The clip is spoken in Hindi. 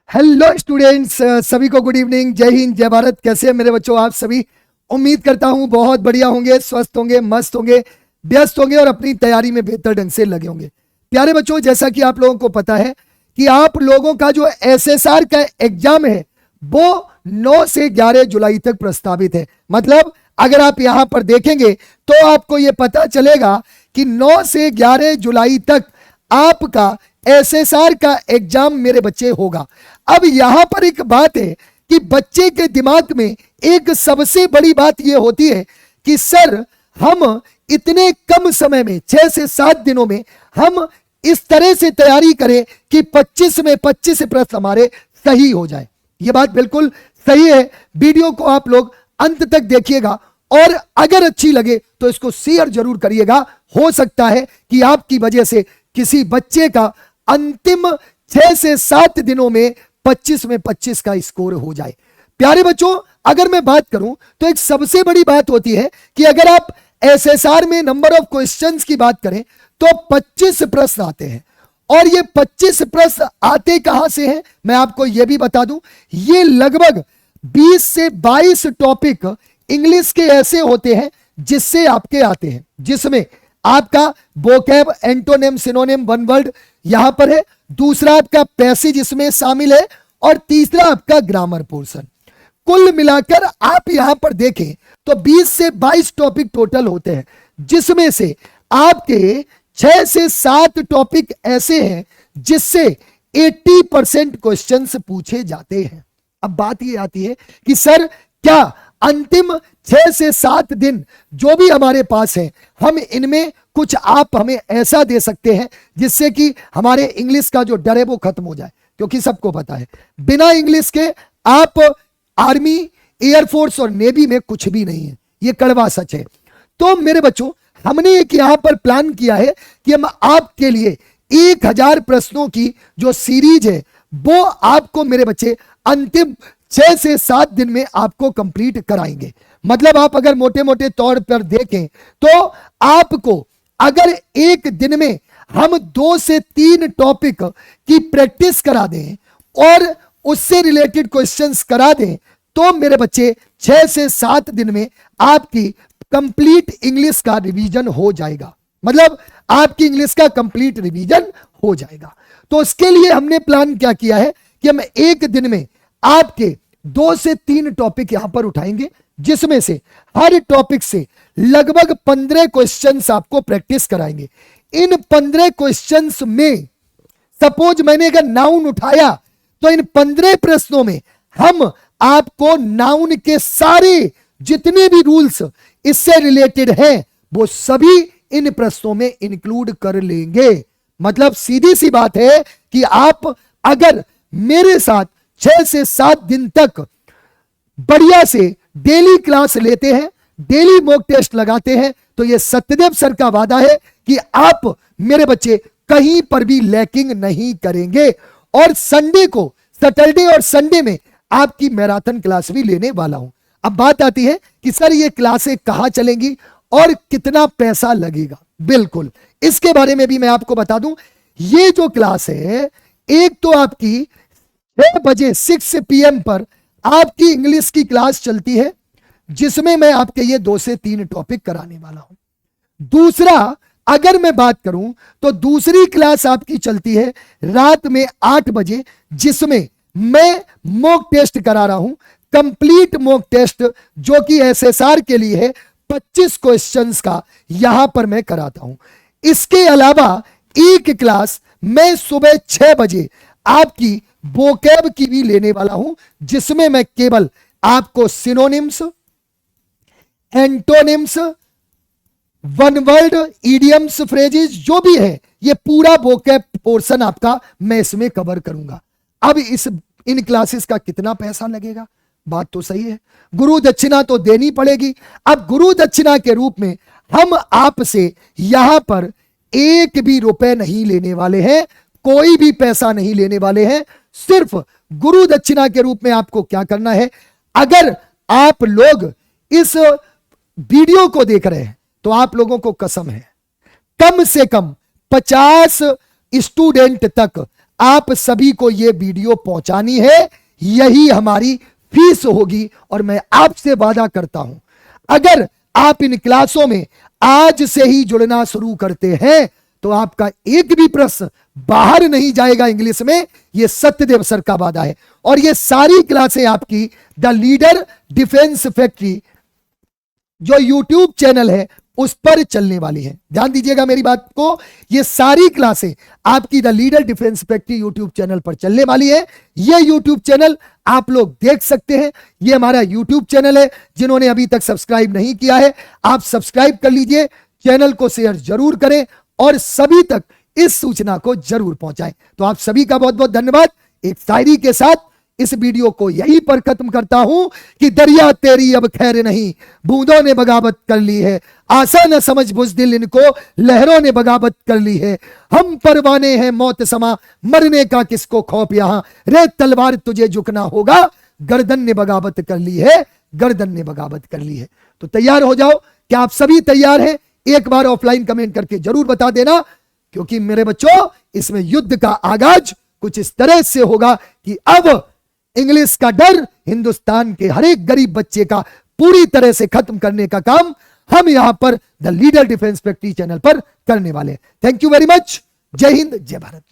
हेलो स्टूडेंट्स, सभी को गुड इवनिंग, जय हिंद, जय भारत। कैसे हैं मेरे बच्चों आप सभी? उम्मीद करता हूं बहुत बढ़िया होंगे, स्वस्थ होंगे, मस्त होंगे, व्यस्त होंगे और अपनी तैयारी में बेहतर ढंग से लगे होंगे। प्यारे बच्चों, जैसा कि आप लोगों को पता है कि आप लोगों का जो एसएसआर का एग्जाम है वो 9 से 11 जुलाई तक प्रस्तावित है। मतलब अगर आप यहां पर देखेंगे तो आपको यह पता चलेगा कि 9 से 11 जुलाई तक आपका एसएसआर का एग्जाम मेरे बच्चे होगा। अब यहां पर एक बात है कि बच्चे के दिमाग में एक सबसे बड़ी बात यह होती है कि सर हम इतने कम समय में 6 से 7 दिनों में हम इस तरह से तैयारी करें कि 25 में 25 प्रश्न हमारे सही हो जाए। यह बात बिल्कुल सही है। वीडियो को आप लोग अंत तक देखिएगा और अगर अच्छी लगे तो इसको शेयर जरूर करिएगा। हो सकता है कि आपकी वजह से किसी बच्चे का अंतिम 6 से 7 दिनों में 25 में 25 का स्कोर हो जाए। प्यारे बच्चों, अगर मैं बात करूं तो एक सबसे बड़ी बात होती है कि अगर आप एसएसआर में नंबर ऑफ क्वेश्चंस की बात करें तो 25 प्रश्न आते हैं। और ये 25 प्रश्न आते कहां से हैं मैं आपको यह भी बता दूं। ये लगभग 20 से 22 टॉपिक इंग्लिश के ऐसे होते हैं जिससे आपके आते हैं, जिसमें आपका vocab, antonym, synonym, one word यहां पर है। दूसरा आपका पैसेज इसमें शामिल है और तीसरा आपका ग्रामर पोर्शन। कुल मिलाकर आप यहां पर देखें तो 20 से 22 टॉपिक टोटल होते हैं, जिसमें से आपके 6 से 7 टॉपिक ऐसे हैं जिससे 80% क्वेश्चंस पूछे जाते हैं। अब बात यह आती है कि सर क्या अंतिम 6 से 7 दिन जो भी हमारे पास है हम इनमें कुछ आप हमें ऐसा दे सकते हैं जिससे कि हमारे इंग्लिश का जो डर है वो खत्म हो जाए? क्योंकि सबको पता है बिना इंग्लिश के आप आर्मी, एयरफोर्स और नेवी में कुछ भी नहीं है। ये कड़वा सच है। तो मेरे बच्चों, हमने एक यहां पर प्लान किया है कि हम आपके लिए 1000 प्रश्नों की जो सीरीज है वो आपको मेरे बच्चे अंतिम 6 से 7 दिन में आपको कंप्लीट कराएंगे। मतलब आप अगर मोटे मोटे तौर पर देखें तो आपको अगर एक दिन में हम 2 से 3 टॉपिक की प्रैक्टिस करा दें और उससे रिलेटेड क्वेश्चंस करा दें तो मेरे बच्चे 6 से 7 दिन में आपकी कंप्लीट इंग्लिश का रिवीजन हो जाएगा। मतलब आपकी इंग्लिश का कंप्लीट रिवीजन हो जाएगा। तो उसके लिए हमने प्लान क्या किया है कि हम एक दिन में आपके 2 से 3 टॉपिक यहां पर उठाएंगे, जिसमें से हर टॉपिक से लगभग 15 क्वेश्चंस आपको प्रैक्टिस कराएंगे। इन 15 क्वेश्चंस में सपोज मैंने अगर नाउन उठाया तो इन 15 प्रश्नों में हम आपको नाउन के सारे जितने भी रूल्स इससे रिलेटेड हैं वो सभी इन प्रश्नों में इंक्लूड कर लेंगे। मतलब सीधी सी बात है कि आप अगर मेरे साथ 6 से 7 दिन तक बढ़िया से डेली क्लास लेते हैं, डेली मॉक टेस्ट लगाते हैं, तो यह सत्यदेव सर का वादा है कि आप मेरे बच्चे कहीं पर भी लैकिंग नहीं करेंगे। और संडे को, सैटरडे और संडे में आपकी मैराथन क्लास भी लेने वाला हूं। अब बात आती है कि सर ये क्लासें कहां चलेंगी और कितना पैसा लगेगा। बिल्कुल इसके बारे में भी मैं आपको बता दूं। ये जो क्लास है, एक तो आपकी 6 बजे 6 PM पर आपकी इंग्लिश की क्लास चलती है, जिसमें मैं आपके ये 2 से 3 टॉपिक कराने वाला हूं। दूसरा अगर मैं बात करूं तो दूसरी क्लास आपकी चलती है रात में 8 बजे, जिसमें मैं मॉक टेस्ट करा रहा हूं, कंप्लीट मॉक टेस्ट जो कि एसएसआर के लिए है। 25 क्वेश्चंस का यहां पर मैं कराता हूं। इसके अलावा एक क्लास मैं सुबह 6 बजे आपकी वोकैब की भी लेने वाला हूं, जिसमें मैं केवल आपको synonyms, antonyms, one word, idioms, phrases जो भी है ये पूरा वोकैब पोर्शन आपका मैं इसमें कवर करूंगा। अब इन क्लासेस का कितना पैसा लगेगा? बात तो सही है, गुरु दक्षिणा तो देनी पड़ेगी। अब गुरु दक्षिणा के रूप में हम आपसे यहां पर एक भी रुपए नहीं लेने वाले हैं, कोई भी पैसा नहीं लेने वाले हैं। सिर्फ गुरु दक्षिणा के रूप में आपको क्या करना है, अगर आप लोग इस वीडियो को देख रहे हैं तो आप लोगों को कसम है कम से कम 50 स्टूडेंट तक आप सभी को यह वीडियो पहुंचानी है, यही हमारी फीस होगी। और मैं आपसे वादा करता हूं, अगर आप इन क्लासों में आज से ही जुड़ना शुरू करते हैं तो आपका एक भी प्रश्न बाहर नहीं जाएगा इंग्लिश में। यह सत्यदेव सर का वादा है। और ये सारी क्लासें आपकी द लीडर डिफेंस फैक्ट्री जो यूट्यूब चैनल है उस पर चलने वाली है। ध्यान दीजिएगा मेरी बात को, ये सारी क्लासें आपकी the leader defence factory YouTube channel पर चलने वाली है। ये यूट्यूब चैनल आप लोग देख सकते हैं। ये हमारा यूट्यूब चैनल है। जिन्होंने अभी तक सब्सक्राइब नहीं किया है आप सब्सक्राइब कर लीजिए, चैनल को शेयर जरूर करें और सभी तक इस सूचना को जरूर पहुंचाएं। तो आप सभी का बहुत बहुत धन्यवाद। एक शायरी के साथ इस वीडियो को यहीं पर खत्म करता हूं कि दरिया तेरी अब खैर नहीं, बूंदों ने बगावत कर ली है, आशा न समझ बुज़दिल इनको, लहरों ने बगावत कर ली है। हम परवाने हैं मौत समा, मरने का किसको खौफ यहां, रे तलवार तुझे झुकना होगा, गर्दन ने बगावत कर ली है, गर्दन ने बगावत कर ली है। तो तैयार हो जाओ। क्या आप सभी तैयार हैं? एक बार ऑफलाइन कमेंट करके जरूर बता देना, क्योंकि मेरे बच्चों इसमें युद्ध का आगाज कुछ इस तरह से होगा कि अब इंग्लिश का डर हिंदुस्तान के हर एक गरीब बच्चे का पूरी तरह से खत्म करने का काम हम यहां पर the leader defence factory channel पर करने वाले हैं। Thank you very much. जय हिंद, जय भारत।